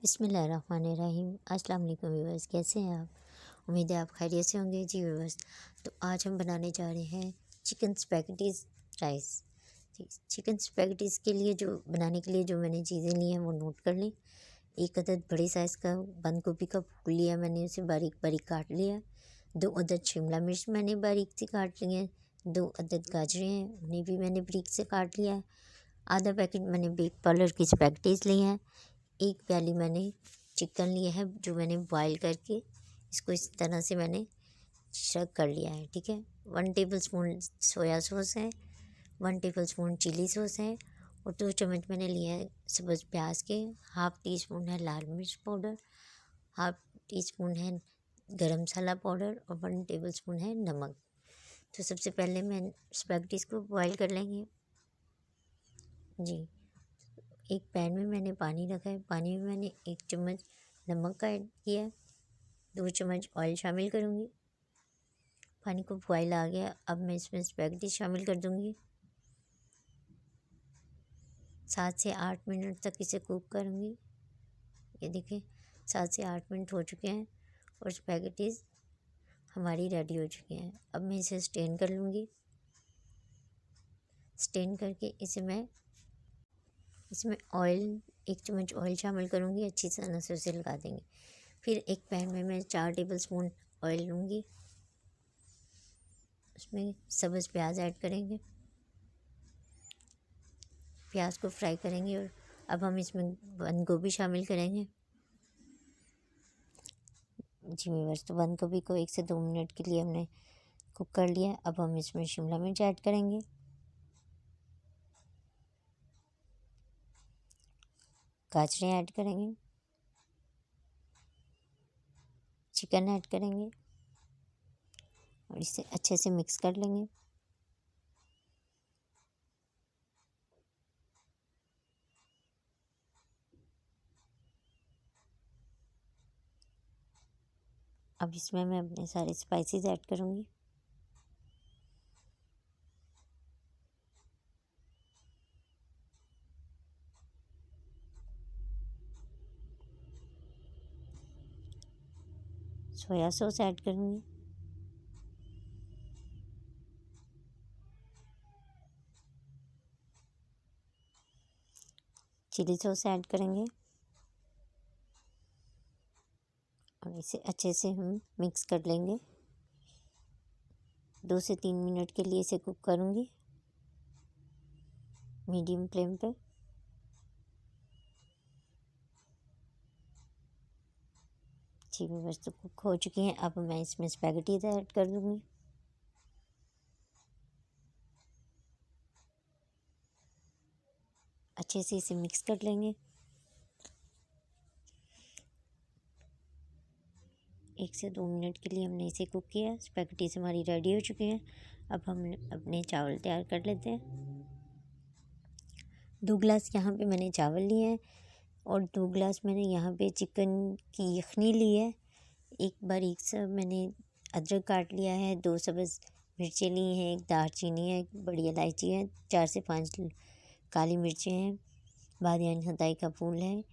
बिस्मिल्लाहिर्रहमानिर्रहीम। अस्सलाम वालेकुम व्यूअर्स, कैसे हैं आप? उम्मीद है आप खैरियत से होंगे। जी व्यूअर्स, तो आज हम बनाने जा रहे हैं chicken spaghettis rice. Chicken spaghettis के लिए बनाने के लिए जो मैंने चीज़ें ली हैं वो नोट कर लें। एक अदद बड़ी साइज़ का बंद गोभी का फूल लिया, मैंने उसे बारीक बारीक काट लिया। 2 अदद शिमला मिर्च मैंने बारीक से काट लिए हैं। 2 अदद गाजरें हैं, उन्हें भी मैंने बारीक से काट लिया है। आधा पैकेट मैंने बेक पाउडर की स्पैगेटीज ली हैं। एक प्याली मैंने चिकन लिया है जो मैंने बॉईल करके इसको इस तरह से मैंने श्रक कर लिया है। ठीक है। 1 टेबलस्पून सोया सॉस है, 1 टेबलस्पून चिली सॉस है और 2 चम्मच मैंने लिए हैं सब्ज़ प्याज के। हाफ़ टी स्पून है लाल मिर्च पाउडर, हाफ़ टी स्पून है गरम मसाला पाउडर और 1 टेबलस्पून है नमक। तो सबसे पहले मैं स्पैगेटीज़ को बॉईल कर लेंगे। जी, एक पैन में मैंने पानी रखा है। पानी में मैंने 1 चम्मच नमक का ऐड किया है, 2 चम्मच ऑयल शामिल करूँगी। पानी को बॉयल आ गया, अब मैं इसमें स्पैगेटी शामिल कर दूँगी। 7 से 8 मिनट तक इसे कुक करूँगी। ये देखिए 7 से 8 मिनट हो चुके हैं और स्पैगेटीज़ हमारी रेडी हो चुकी हैं। अब मैं इसे स्टेन कर लूँगी। स्टेन करके इसमें ऑयल 1 चम्मच ऑयल शामिल करूँगी, अच्छी तरह से उसे लगा देंगे। फिर एक पैन में मैं 4 टेबलस्पून ऑयल लूँगी, उसमें सब्ज़ प्याज ऐड करेंगे, प्याज को फ्राई करेंगे और अब हम इसमें बंद गोभी शामिल करेंगे। जी व्यूअर्स, तो बंद गोभी को 1 से 2 मिनट के लिए हमने कुक कर लिया। अब हम इसमें शिमला मिर्च ऐड करेंगे, गाजरें ऐड करेंगे, चिकन ऐड करेंगे और इसे अच्छे से मिक्स कर लेंगे। अब इसमें मैं अपने सारे स्पाइसेस ऐड करूँगी। सोया सॉस ऐड करूँगी, चिली सॉस ऐड करेंगे और इसे अच्छे से हम मिक्स कर लेंगे। 2 से 3 मिनट के लिए इसे कुक करूँगी मीडियम फ्लेम पे। जी बस तो कुक हो चुकी हैं। अब मैं इसमें स्पैगेटी ऐड कर दूँगी। अच्छे से इसे मिक्स कर लेंगे। 1 से 2 मिनट के लिए हमने इसे कुक किया। स्पैगेटीज हमारी रेडी हो चुकी हैं। अब हम अपने चावल तैयार कर लेते हैं। 2 गिलास यहाँ पे मैंने चावल लिए हैं और 2 गिलास मैंने यहाँ पे चिकन की यखनी ली है। एक बारीक सा मैंने अदरक काट लिया है, 2 सब्ज़ मिर्चें ली हैं, 1 दालचीनी है, 1 बड़ी इलायची है, 4 से 5 काली मिर्चें हैं, बादियान हताई का फूल है,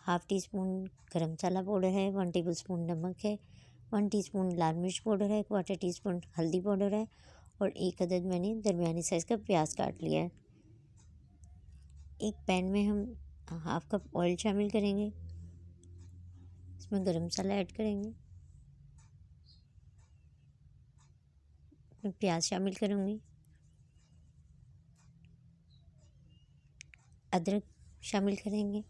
हाफ़ टी स्पून गरम मसाला पाउडर है, 1 टेबलस्पून नमक है, 1 टीस्पून लाल मिर्च पाउडर है, 1/4 टीस्पून हल्दी पाउडर है और 1 अदद मैंने दरमियानी साइज़ का प्याज काट लिया है। एक पैन में हम हाफ़ कप ऑयल शामिल करेंगे, इसमें गरम मसाला ऐड करेंगे, इसमें प्याज शामिल करूँगी, अदरक शामिल करेंगे,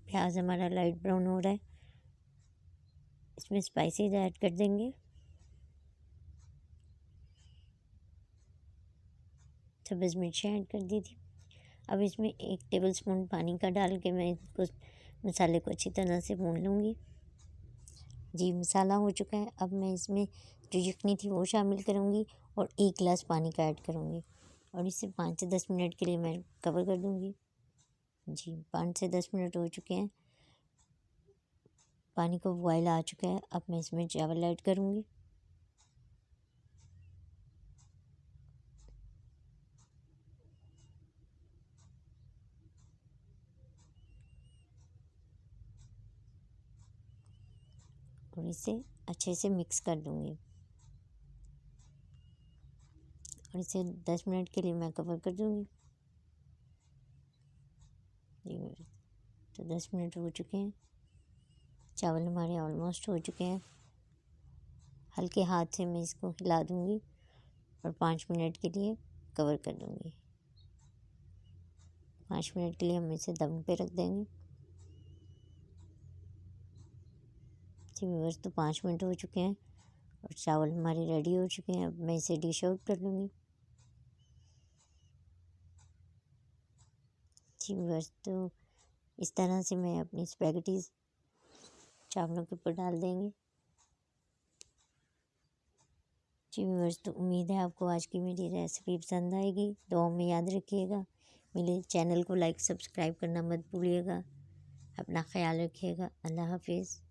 प्याज हमारा लाइट ब्राउन हो रहा है, इसमें स्पाइसेस ऐड कर देंगे, सब्ज़ मिर्चें ऐड कर दी थी। अब इसमें 1 टेबलस्पून पानी का डाल के मैं इसको मसाले को अच्छी तरह से भून लूँगी। जी मसाला हो चुका है। अब मैं इसमें जो यखनी थी वो शामिल करूँगी और 1 गिलास पानी का ऐड करूँगी और इसे 5 से 10 मिनट के लिए मैं कवर कर दूँगी। जी 5 से 10 मिनट हो चुके हैं, पानी को बॉयल आ चुका है। अब मैं इसमें चावल ऐड करूँगी। और इसे अच्छे से मिक्स कर दूँगी और इसे 10 मिनट के लिए मैं कवर कर दूँगी। जी, तो 10 मिनट हो चुके हैं। चावल हमारे ऑलमोस्ट हो चुके हैं। हल्के हाथ से मैं इसको हिला दूँगी और 5 मिनट के लिए कवर कर दूँगी। 5 मिनट के लिए हम इसे दम पे रख देंगे। जी व्यूअर्स, तो 5 मिनट हो चुके हैं और चावल हमारे रेडी हो चुके हैं। अब मैं इसे डिश आउट कर लूँगी। जी व्यूअर्स, तो इस तरह से मैं अपनी स्पैगेटीज़ चावलों के ऊपर डाल देंगे। जी व्यूअर्स, तो उम्मीद है आपको आज की मेरी रेसिपी पसंद आएगी। दुआओं में याद रखिएगा। मेरे चैनल को लाइक सब्सक्राइब करना मत भूलिएगा। अपना ख्याल रखिएगा। अल्लाह हाफिज़।